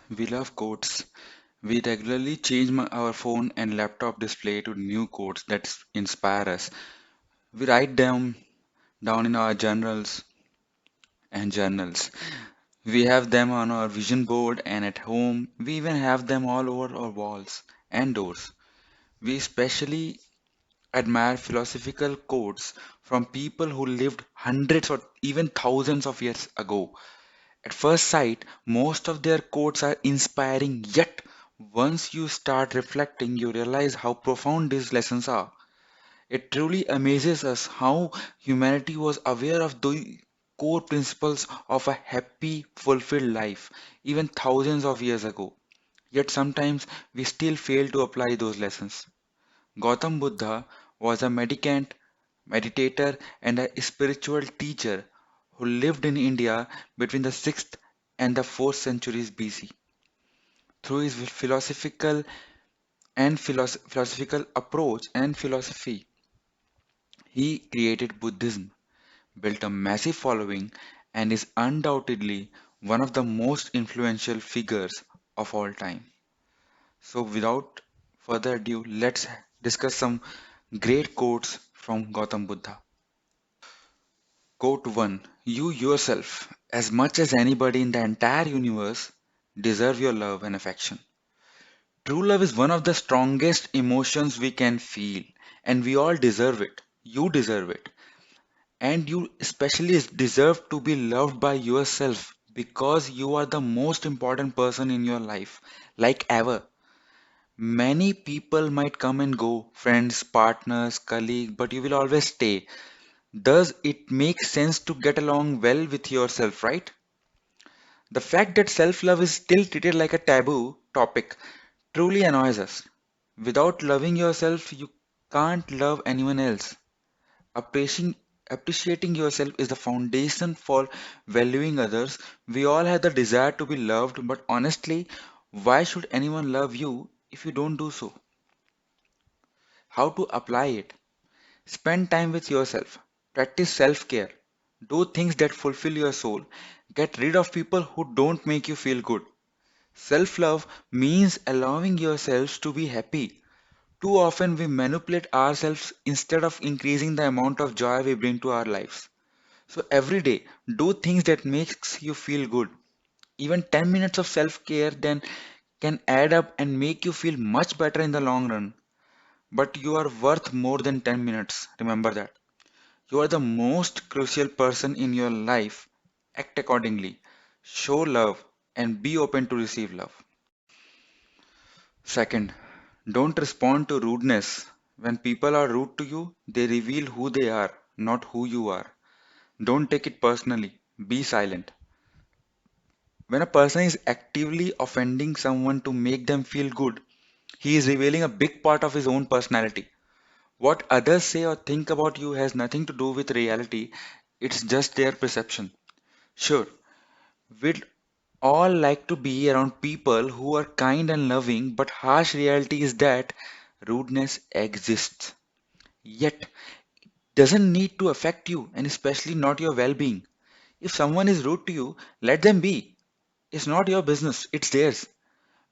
We love quotes. We regularly change our phone and laptop display to new quotes that inspire us. We write them down in our journals and journals. We have them on our vision board and at home. We even have them all over our walls and doors. We especially admire philosophical quotes from people who lived hundreds or even thousands of years ago. At first sight, most of their quotes are inspiring, yet, once you start reflecting, you realize how profound these lessons are. It truly amazes us how humanity was aware of the core principles of a happy, fulfilled life, even thousands of years ago. Yet sometimes we still fail to apply those lessons. Gautam Buddha was a medicant, meditator, and a spiritual teacher who lived in India between the 6th and the 4th centuries BC. Through his philosophical approach and philosophy, he created Buddhism, built a massive following, and is undoubtedly one of the most influential figures of all time. So, without further ado, let's discuss some great quotes from Gautam Buddha. Quote 1: You yourself, as much as anybody in the entire universe, deserve your love and affection. True love is one of the strongest emotions we can feel, and we all deserve it. You deserve it. And you especially deserve to be loved by yourself because you are the most important person in your life, like ever. Many people might come and go, friends, partners, colleagues, but you will always stay. Does it make sense to get along well with yourself, right? The fact that self love is still treated like a taboo topic truly annoys us. Without loving yourself, you can't love anyone else. Appreciating, appreciating yourself is the foundation for valuing others. We all have the desire to be loved, but honestly, why should anyone love you if you don't do so? How to apply it? Spend time with yourself. Practice self care. Do things that fulfill your soul. Get rid of people who don't make you feel good. Self love means allowing yourselves to be happy. Too often we manipulate ourselves instead of increasing the amount of joy we bring to our lives. So every day, do things that makes you feel good. Even 10 minutes of self-care then can add up and make you feel much better in the long run. But you are worth more than 10 minutes. Remember that. You are the most crucial person in your life. Act accordingly. Show love and be open to receive love. Second, don't respond to rudeness. When people are rude to you, they reveal who they are, not who you are. Don't take it personally. Be silent. When a person is actively offending someone to make them feel good, he is revealing a big part of his own personality. What others say or think about you has nothing to do with reality, it's just their perception. Sure, we'd all like to be around people who are kind and loving, but harsh reality is that rudeness exists. Yet, doesn't need to affect you and especially not your well-being. If someone is rude to you, let them be. It's not your business, it's theirs.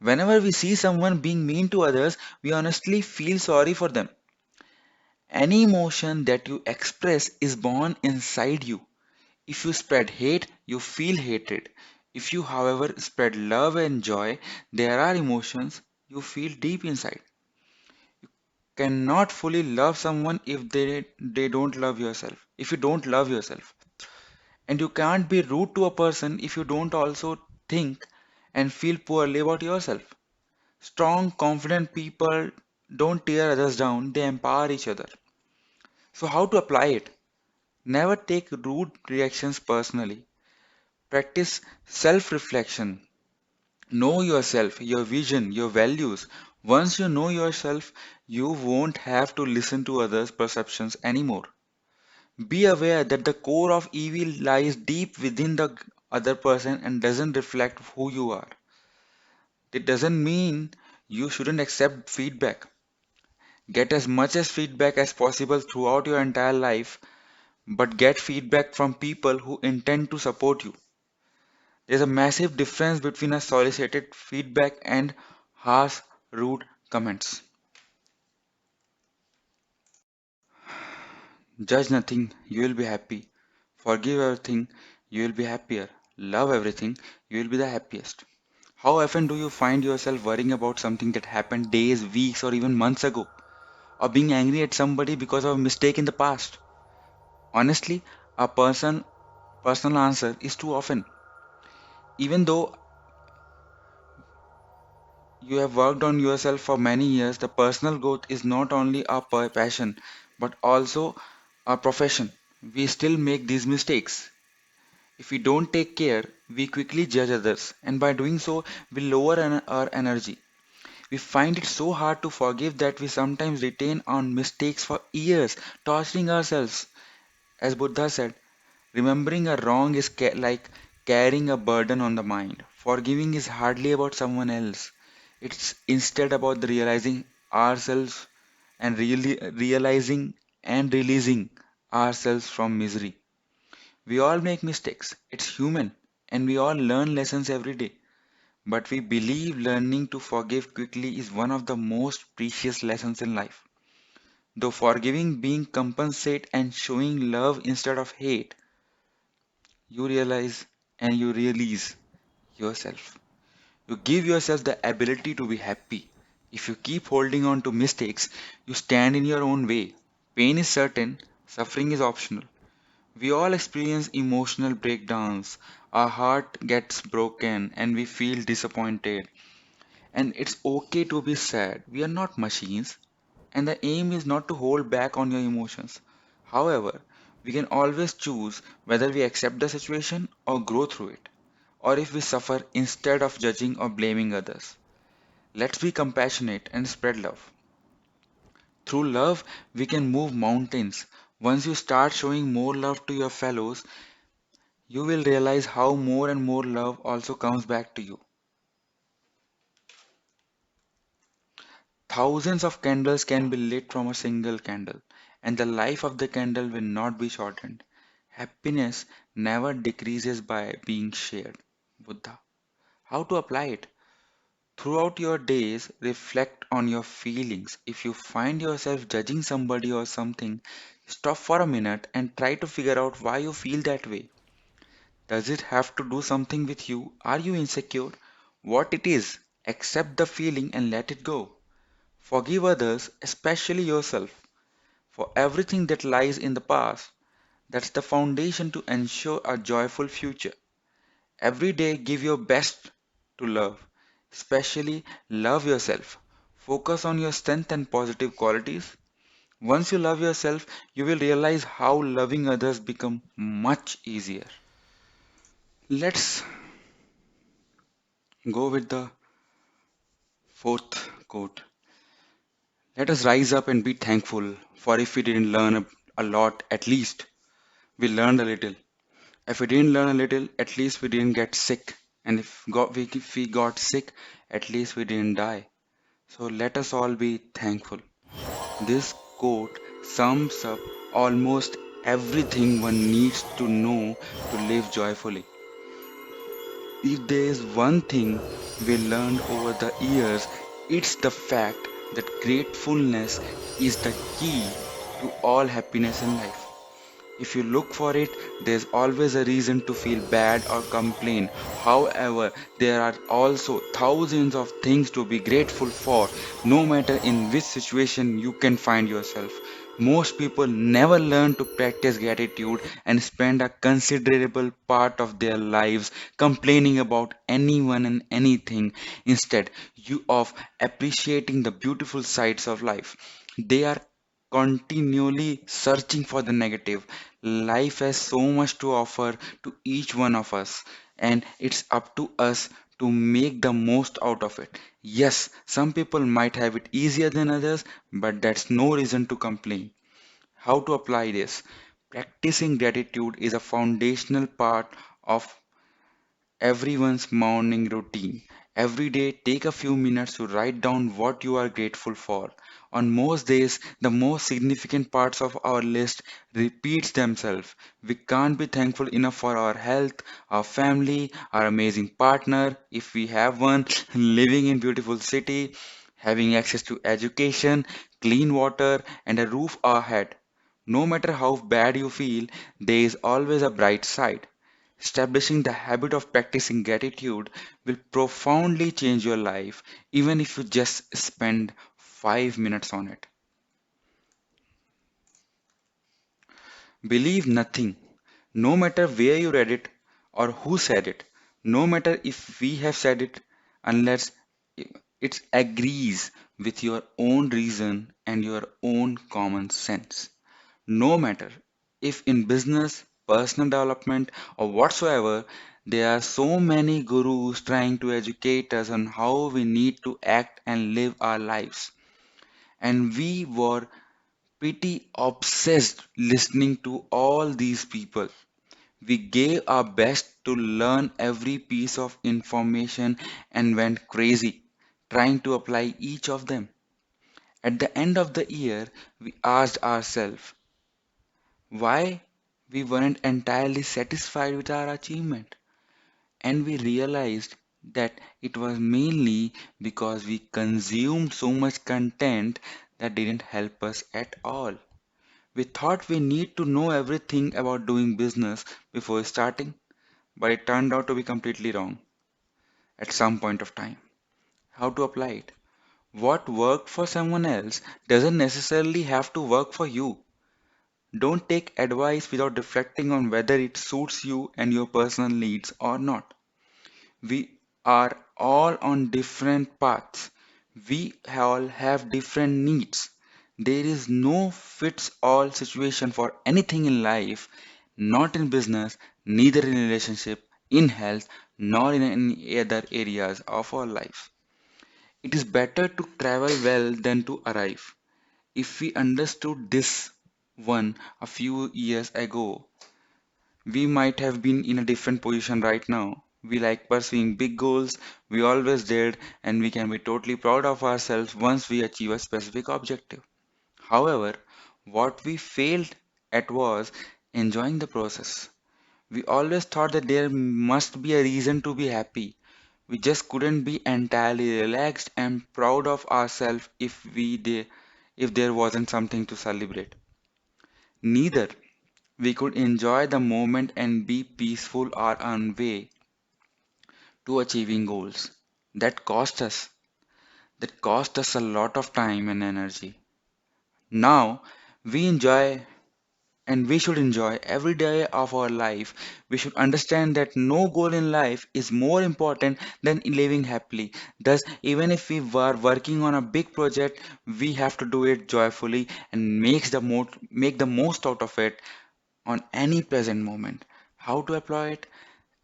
Whenever we see someone being mean to others, we honestly feel sorry for them. Any emotion that you express is born inside you. If you spread hate, you feel hatred. If you, however, spread love and joy, there are emotions you feel deep inside. Cannot fully love someone if they don't love yourself. If you don't love yourself. And you can't be rude to a person if you don't also think and feel poorly about yourself. Strong, confident people don't tear others down, they empower each other. So, how to apply it? Never take rude reactions personally. Practice self reflection. Know yourself, your vision, your values. Once you know yourself, you won't have to listen to others' perceptions anymore. Be aware that the core of evil lies deep within the other person and doesn't reflect who you are. It doesn't mean you shouldn't accept feedback. Get as much as feedback as possible throughout your entire life, but get feedback from people who intend to support you. There's a massive difference between a solicited feedback and harsh, rude comments. Judge nothing, you will be happy. Forgive everything, you will be happier. Love everything, you will be the happiest. How often do you find yourself worrying about something that happened days, weeks, or even months ago? Or being angry at somebody because of a mistake in the past? Honestly, a personal answer is too often. Even though you have worked on yourself for many years, the personal growth is not only our passion but also our profession. We still make these mistakes. If we don't take care, we quickly judge others, and by doing so, we lower our energy. We find it so hard to forgive that we sometimes retain on mistakes for years, torturing ourselves. As Buddha said, remembering a wrong is like carrying a burden on the mind. Forgiving is hardly about someone else. It's instead about the realizing ourselves and really realizing and releasing ourselves from misery. We all make mistakes. It's human and we all learn lessons every day. But we believe learning to forgive quickly is one of the most precious lessons in life. Though forgiving being compensate and showing love instead of hate, you realize and you release yourself. You give yourself the ability to be happy. If you keep holding on to mistakes, you stand in your own way. Pain is certain, suffering is optional. We all experience emotional breakdowns. Our heart gets broken and we feel disappointed. And it's okay to be sad. We are not machines. And the aim is not to hold back on your emotions. However, we can always choose whether we accept the situation or grow through it, or if we suffer instead of judging or blaming others. Let's be compassionate and spread love. Through love, we can move mountains. Once you start showing more love to your fellows, you will realize how more and more love also comes back to you. Thousands of candles can be lit from a single candle, and the life of the candle will not be shortened. Happiness never decreases by being shared. Buddha. How to apply it? Throughout your days, reflect on your feelings. If you find yourself judging somebody or something, stop for a minute and try to figure out why you feel that way. Does it have to do something with you? Are you insecure? What it is, accept the feeling and let it go. Forgive others, especially yourself, for everything that lies in the past. That's the foundation to ensure a joyful future. Every day, give your best to love, especially love yourself. Focus on your strength and positive qualities. Once you love yourself, you will realize how loving others become much easier. Let's go with the fourth quote. Let us rise up and be thankful, for if we didn't learn a lot, at least we learned a little. If we didn't learn a little, at least we didn't get sick. And if we got sick, at least we didn't die. So let us all be thankful. This quote sums up almost everything one needs to know to live joyfully. If there is one thing we learned over the years, it's the fact that gratefulness is the key to all happiness in life. If you look for it, there's always a reason to feel bad or complain. However, there are also thousands of things to be grateful for, no matter in which situation you can find yourself. Most people never learn to practice gratitude and spend a considerable part of their lives complaining about anyone and anything instead you of appreciating the beautiful sides of life. They are continually searching for the negative. Life has so much to offer to each one of us, and it's up to us to make the most out of it. Yes, some people might have it easier than others, but that's no reason to complain. How to apply this? Practicing gratitude is a foundational part of everyone's morning routine. Every day, take a few minutes to write down what you are grateful for. On most days, the most significant parts of our list repeats themselves. We can't be thankful enough for our health, our family, our amazing partner, if we have one, living in beautiful city, having access to education, clean water, and a roof overhead. No matter how bad you feel, there is always a bright side. Establishing the habit of practicing gratitude will profoundly change your life, even if you just spend 5 minutes on it. Believe nothing, no matter where you read it or who said it, no matter if we have said it, unless it agrees with your own reason and your own common sense. No matter if in business, personal development, or whatsoever, there are so many gurus trying to educate us on how we need to act and live our lives. And we were pretty obsessed listening to all these people. We gave our best to learn every piece of information and went crazy trying to apply each of them. At the end of the year, we asked ourselves why we weren't entirely satisfied with our achievement, and we realized that it was mainly because we consumed so much content that didn't help us at all. We thought we need to know everything about doing business before starting, but it turned out to be completely wrong at some point of time. How to apply it? What worked for someone else doesn't necessarily have to work for you. Don't take advice without reflecting on whether it suits you and your personal needs or not. We are all on different paths. We all have different needs. There is no fits all situation for anything in life, not in business, neither in relationship, in health, nor in any other areas of our life. It is better to travel well than to arrive. If we understood this one a few years ago, we might have been in a different position right now. We like pursuing big goals, we always did, and we can be totally proud of ourselves once we achieve a specific objective. However, what we failed at was enjoying the process. We always thought that there must be a reason to be happy. We just couldn't be entirely relaxed and proud of ourselves if there wasn't something to celebrate. Neither we could enjoy the moment and be peaceful our own way to achieving goals. That cost us. That cost us a lot of time and energy. Now we enjoy and we should enjoy every day of our life. We should understand that no goal in life is more important than living happily. Thus, even if we were working on a big project, we have to do it joyfully and make the most out of it on any present moment. How to apply it?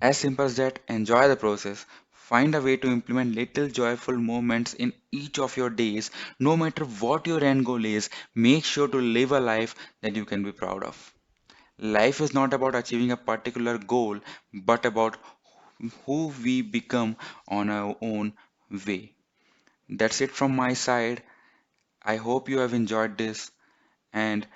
As simple as that, enjoy the process. Find a way to implement little joyful moments in each of your days. No matter what your end goal is, make sure to live a life that you can be proud of. Life is not about achieving a particular goal, but about who we become on our own way. That's it from my side. I hope you have enjoyed this, and